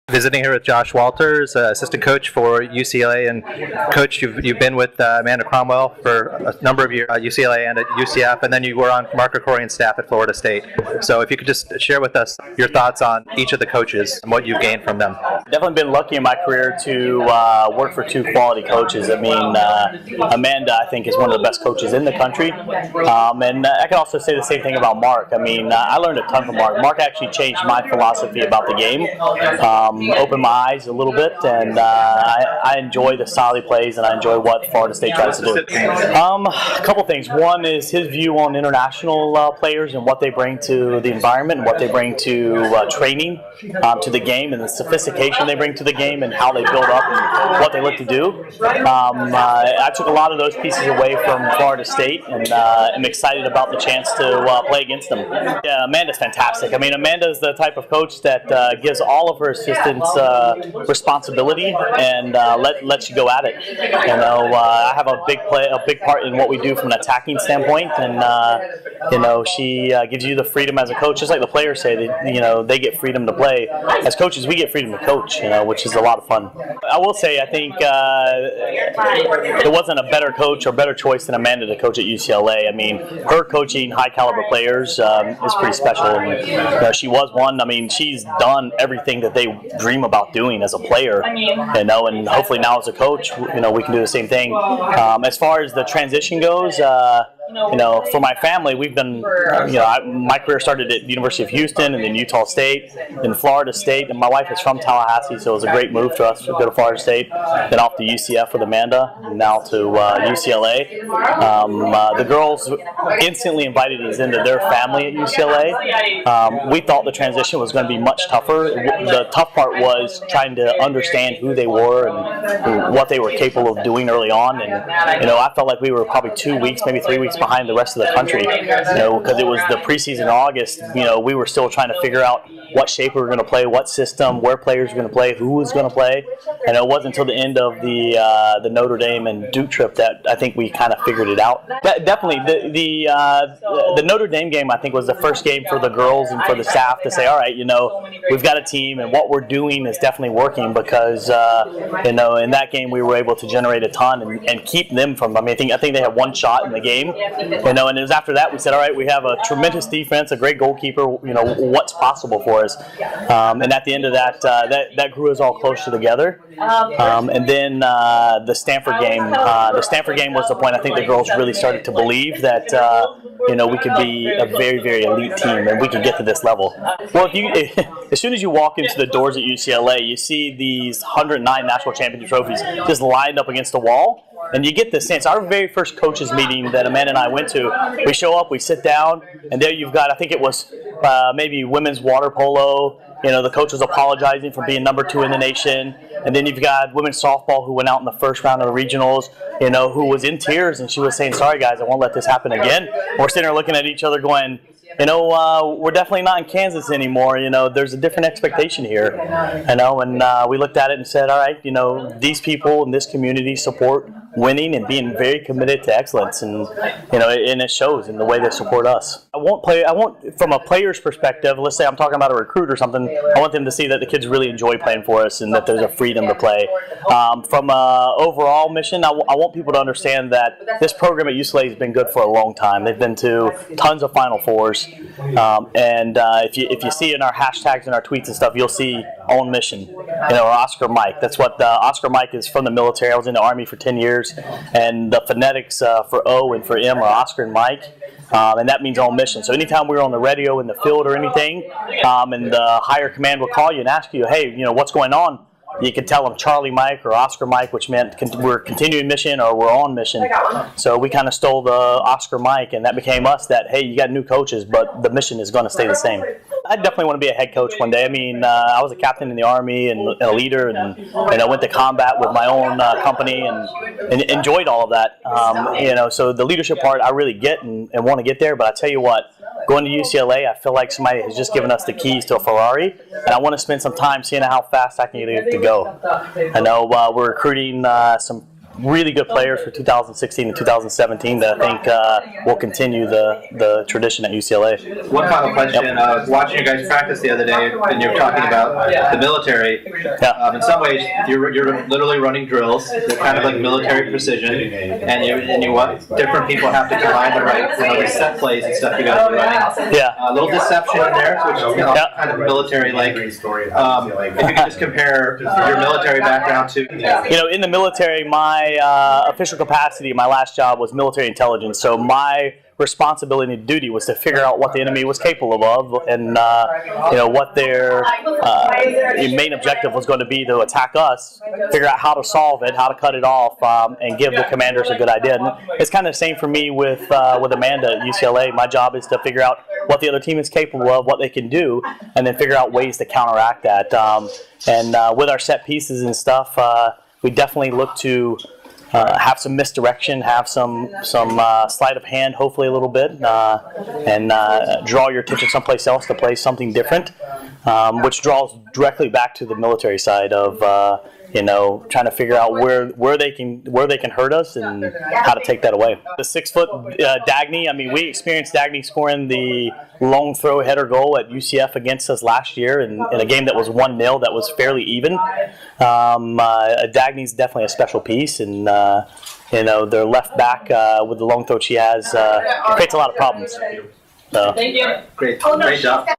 Visiting here with Josh Walters, assistant coach for UCLA, and coach, you've been with Amanda Cromwell for a number of years at UCLA and at UCF, and then you were on Mark Krikorian's staff at Florida State. So if you could just share with us your thoughts on each of the coaches and what you've gained from them. Definitely been lucky in my career to work for two quality coaches. I mean, Amanda, I think, is one of the best coaches in the country, and I can also say the same thing about Mark. I mean, I learned a ton from Mark. Mark actually changed my philosophy about the game. Opened my eyes a little bit, and I enjoy the style he plays, and I enjoy what Florida State tries to do. A couple things. One is his view on international players and what they bring to the environment, and what they bring to training, to the game, and the sophistication they bring to the game, and how they build up and what they look to do. I took a lot of those pieces away from Florida State, and am excited about the chance to play against them. Yeah, Amanda's fantastic. I mean, Amanda's the type of coach that gives all of her assistants responsibility and lets you go at it. You know, I have a big part in what we do from an attacking standpoint, and you know, she gives you the freedom as a coach, just like the players say. They get freedom to play. As coaches, we get freedom to coach, you know, which is a lot of fun. I will say, I think there wasn't a better coach or better choice than Amanda to coach at UCLA. I mean, her coaching high caliber players is pretty special. And, you know, she was one. I mean, she's done everything that they dream about doing as a player, you know, and hopefully now as a coach, you know, we can do the same thing. As far as the transition goes, you know, for my family, we've been, you know, my career started at the University of Houston, and then Utah State, then Florida State, and my wife is from Tallahassee, so it was a great move to us to go to Florida State, then off to UCF with Amanda, and now to UCLA. The girls instantly invited us into their family at UCLA. We thought the transition was going to be much tougher. The tough part was trying to understand who they were and what they were capable of doing early on, and, you know, I felt like we were probably 2 weeks, maybe 3 weeks behind the rest of the country, you know, because it was the preseason in August. You know, we were still trying to figure out what shape we were going to play, what system, where players were going to play, who was going to play, and it wasn't until the end of the Notre Dame and Duke trip that I think we kind of figured it out. Definitely, the Notre Dame game, I think, was the first game for the girls and for the staff to say, all right, you know, we've got a team, and what we're doing is definitely working, because you know, in that game we were able to generate a ton and keep them from. I mean, I think they had one shot in the game. You know, and it was after that we said, all right, we have a tremendous defense, a great goalkeeper. You know, what's possible for us? And at the end of that, that grew us all closer together. And then the Stanford game. The Stanford game was the point I think the girls really started to believe that you know, we could be a very, very elite team, and we could get to this level. Well, as soon as you walk into the doors at UCLA, you see these 109 national championship trophies just lined up against the wall. And you get the sense. Our very first coaches meeting that Amanda and I went to, we show up, we sit down, and there you've got, I think it was maybe women's water polo. You know, the coach was apologizing for being number 2 in the nation. And then you've got women's softball, who went out in the first round of the regionals, you know, who was in tears, and she was saying, sorry guys, I won't let this happen again. And we're sitting there looking at each other going, you know, we're definitely not in Kansas anymore. You know, there's a different expectation here. You know, and we looked at it and said, all right, you know, these people in this community support winning and being very committed to excellence, and, you know, and it shows in the way they support us. I won't, from a player's perspective, let's say I'm talking about a recruit or something, I want them to see that the kids really enjoy playing for us and that there's a freedom to play. From an overall mission, I want people to understand that this program at UCLA has been good for a long time. They've been to tons of Final Fours, and if you see in our hashtags and our tweets and stuff, you'll see on mission, you know, or Oscar Mike. That's what Oscar Mike is from the military. I was in the Army for 10 years. And the phonetics for O and for M are Oscar and Mike, and that means on mission. So anytime we were on the radio in the field or anything, and the higher command will call you and ask you, hey, you know, what's going on? You could tell them Charlie Mike or Oscar Mike, which meant we're continuing mission or we're on mission. So we kind of stole the Oscar Mike, and that became us, that, hey, you got new coaches, but the mission is going to stay the same. I definitely want to be a head coach one day. I mean, I was a captain in the Army and a leader, and I went to combat with my own company and enjoyed all of that. You know, so the leadership part I really get and want to get there, but I tell you what, going to UCLA, I feel like somebody has just given us the keys to a Ferrari, and I want to spend some time seeing how fast I can get it to go. I know we're recruiting some really good players for 2016 and 2017 that I think will continue the tradition at UCLA. One final question. Watching you guys practice the other day, and you're talking about the military. Yeah. In some ways, you're literally running drills. They're kind of like military precision, and you want different people have to combine the right, the set plays and stuff you guys are running. Yeah. A little deception in there, which is kind of military-like. If you could just compare your military background to. In the military, my official capacity, my last job was military intelligence. So my responsibility and duty was to figure out what the enemy was capable of, and what their main objective was going to be to attack us. Figure out how to solve it, how to cut it off, and give the commanders a good idea. And it's kind of the same for me with Amanda at UCLA. My job is to figure out what the other team is capable of, what they can do, and then figure out ways to counteract that. And with our set pieces and stuff, we definitely look to have some misdirection, have some sleight of hand, hopefully a little bit, and draw your attention someplace else to play something different, which draws directly back to the military side of trying to figure out where they can hurt us and how to take that away. The 6-foot Dagny. I mean, we experienced Dagny scoring the long throw header goal at UCF against us last year in a game that was 1-0. That was fairly even. Dagny's definitely a special piece, and their left back with the long throw she has creates a lot of problems. So. Great job.